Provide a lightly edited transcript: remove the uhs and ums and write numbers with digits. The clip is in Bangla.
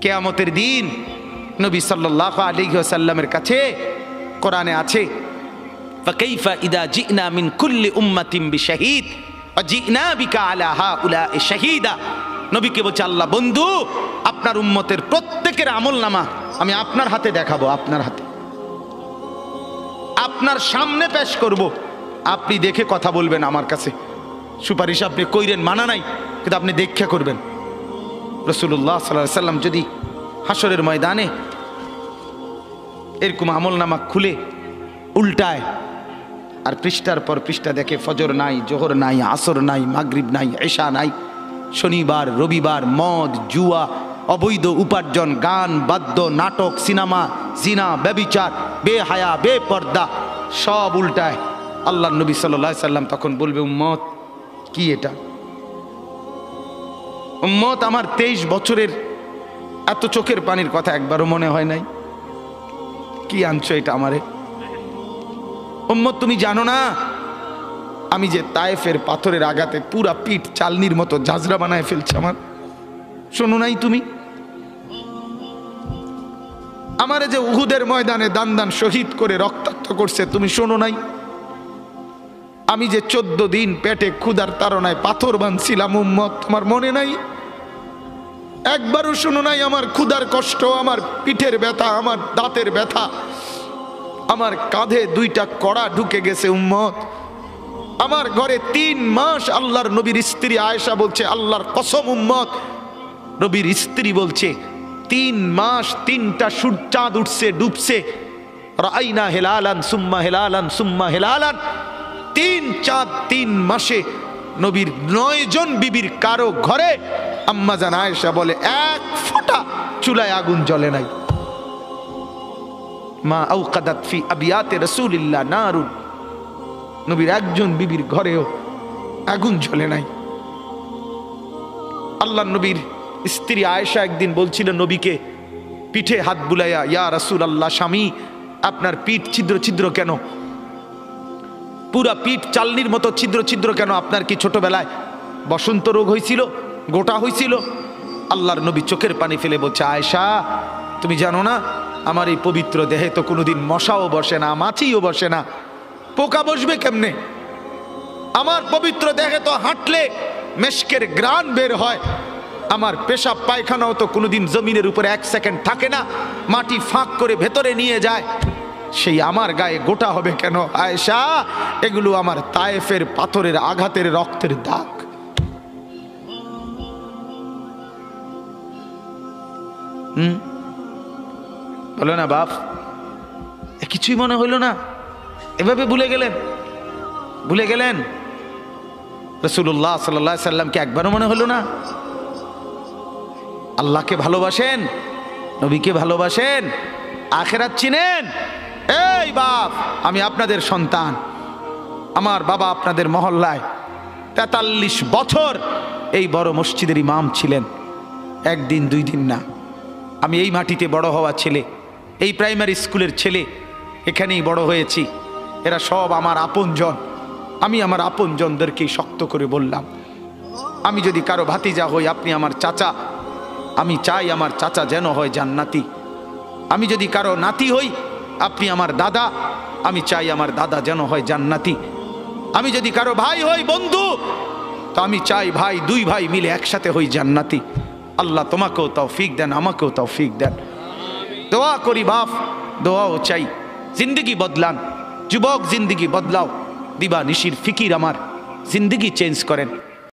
কিয়ামতের দিন নবী সাল্লাল্লাহু আলাইহি ওয়াসাল্লামের কাছে কোরআনে আছে, ফাকাইফা ইদা জিনা মিন কুল্লি উম্মাতিন বিশাহিদ ওয়া জিনা বিকা আলা হাউলা'i শাহীদা। নবীকে বলছে আল্লাহ, বন্ধু আপনার উম্মতের প্রত্যেকের আমলনামা আমি আপনার হাতে দেখাবো, আপনার হাতে, আপনার সামনে পেশ করব, আপনি দেখে কথা বলবেন। আমার কাছে সুপারিশ আপনি কইরেন, মানা নাই, কিন্তু আপনি দেখে করবেন। রাসূলুল্লাহ সাল্লাল্লাহু আলাইহি সাল্লাম যদি হাসরের ময়দানে এরকম আমলনামা খুলে উল্টায় আর পৃষ্ঠার পর পৃষ্ঠা দেখে ফজর নাই, জোহর নাই, আসর নাই, মাগরিব নাই, এশা নাই, শনিবার রবিবার, মদ জুয়া, অবৈধ উপার্জন, গান বাদ্য, নাটক, সিনেমা, জিনা, ব্যভিচার, বেহায়া, বেপর্দা সব উল্টায়। আল্লাহর নবী সাল্লাল্লাহু আলাইহি সাল্লাম তখন বলবে, উম্মত কি এটা? উম্মত আমার 23 বছরের এত চোখের পানির কথা একবারও মনে হয় নাই? কি আনছো এটা আমারে? উম্মত তুমি জানো না আমি যে তায়েফের পাথরের আঘাতে পুরা পিঠ চালনির মতো ঝাঁঝরা বানায় ফেলছে আমার? শোনো নাই তুমি? আমারে যে উহুদের ময়দানে দান দান শহীদ করে রক্তাক্ত করছে, তুমি শোনো নাই? আমি যে 14 দিন পেটে ক্ষুধার তাড়নায় পাথর বাঁধছিলাম, উম্মত তোমার মনে নাই? একবারও শোনো নাই আমার ক্ষুধার কষ্ট, আমার পিঠের ব্যথা, আমার দাঁতের ব্যথা, আমার কাঁধে 2টা কড়া ঢুকে গেছে? উম্মত আমার ঘরে 3 মাস আল্লাহর নবীর স্ত্রী আয়েশা বলছে, আল্লাহর কসম উম্মত, নবীর স্ত্রী বলছে 3 মাস 3টা চাঁদ উঠছে ডুবছে, রাআইনা হিলালান সুম্মা হিলালান সুম্মা হিলালান, 3 চাঁদ 3 মাসে নবীর 9 জন বিবির কারো ঘরে আম্মা জান আয়েশা বলে 1 ফোঁটা চুলায় আগুন জ্বলে নাই। মা আওকাদাত ফি আবিয়াতে রাসূলিল্লাহ নারুন, নবীর একজন বিবির ঘরেও আগুন জ্বলে নাই। আল্লাহর নবীর স্ত্রী আয়েশা একদিন বলছিল নবীকে পিঠে হাত বুলাইয়া, ইয়া রাসূলুল্লাহ, স্বামী আপনার পিঠ ছিদ্র ছিদ্র কেন? পুরা পিঠ চালনির মতো ছিদ্র ছিদ্র কেন? আপনার কি ছোটবেলায় বসন্ত রোগ হয়েছিল, গোটা হয়েছিল? আল্লাহর নবী চোখের পানি ফেলে বলছে, আয়েশা তুমি জানো না আমার এই পবিত্র দেহে তো কোনোদিন মশাও বসে না, মাছিও বসে না, পোকা বসবে কেমনে? আমার পবিত্র দেহে তো হাঁটলে মেশকের গ্রান বের হয়, আমার পেশাব পায়খানাও তো কোনোদিন জমিনের উপরে 1 সেকেন্ড থাকে না, মাটি ফাঁক করে ভেতরে নিয়ে যায়, সেই আমার গায়ে গোটা হবে কেন? আয়েশা এগুলো আমার তায়েফের পাথরের আঘাতের রক্তের দাগ। বলো না বাপ, কিছুই মনে হইল না? এভাবে ভুলে গেলেন? ভুলে গেলেন রাসূলুল্লাহ সাল্লাল্লাহু আলাইহি সাল্লামকে একবারও মনে হলো না? আল্লাহকে ভালোবাসেন, নবীকে ভালোবাসেন, আখিরাত চিনেন? এই বাপ, আমি আপনাদের সন্তান, আমার বাবা আপনাদের মহল্লায় 43 বছর এই বড় মসজিদের ইমাম ছিলেন, 1 দিন 2 দিন না। আমি এই মাটিতে বড় হওয়া ছেলে, এই প্রাইমারি স্কুলের ছেলে, এখানেই বড় হয়েছি। এরা সব আমার আপনজন। আমি আমার আপনজনদেরকেই শক্ত করে বললাম, আমি যদি কারো ভাতিজা হই আপনি আমার চাচা, আমি চাই আমার চাচা যেন হয় জান্নাতি। আমি যদি কারো নাতি হই আপনি আমার দাদা, আমি চাই আমার দাদা যেন হয় জান্নাতি। আমি যদি কারো ভাই হই বন্ধু, তো আমি চাই ভাই 2 ভাই মিলে একসাথে হই জান্নাতি। আল্লাহ তোমাকেও তৌফিক দেন, আমাকেও তৌফিক দেন। দোয়া করি বাপ, দোয়াও চাই। জিন্দগি বদলান যুবক, জিন্দগি বদলাও। দিবা নিশির ফিকির আমার, জিন্দগি চেঞ্জ করেন।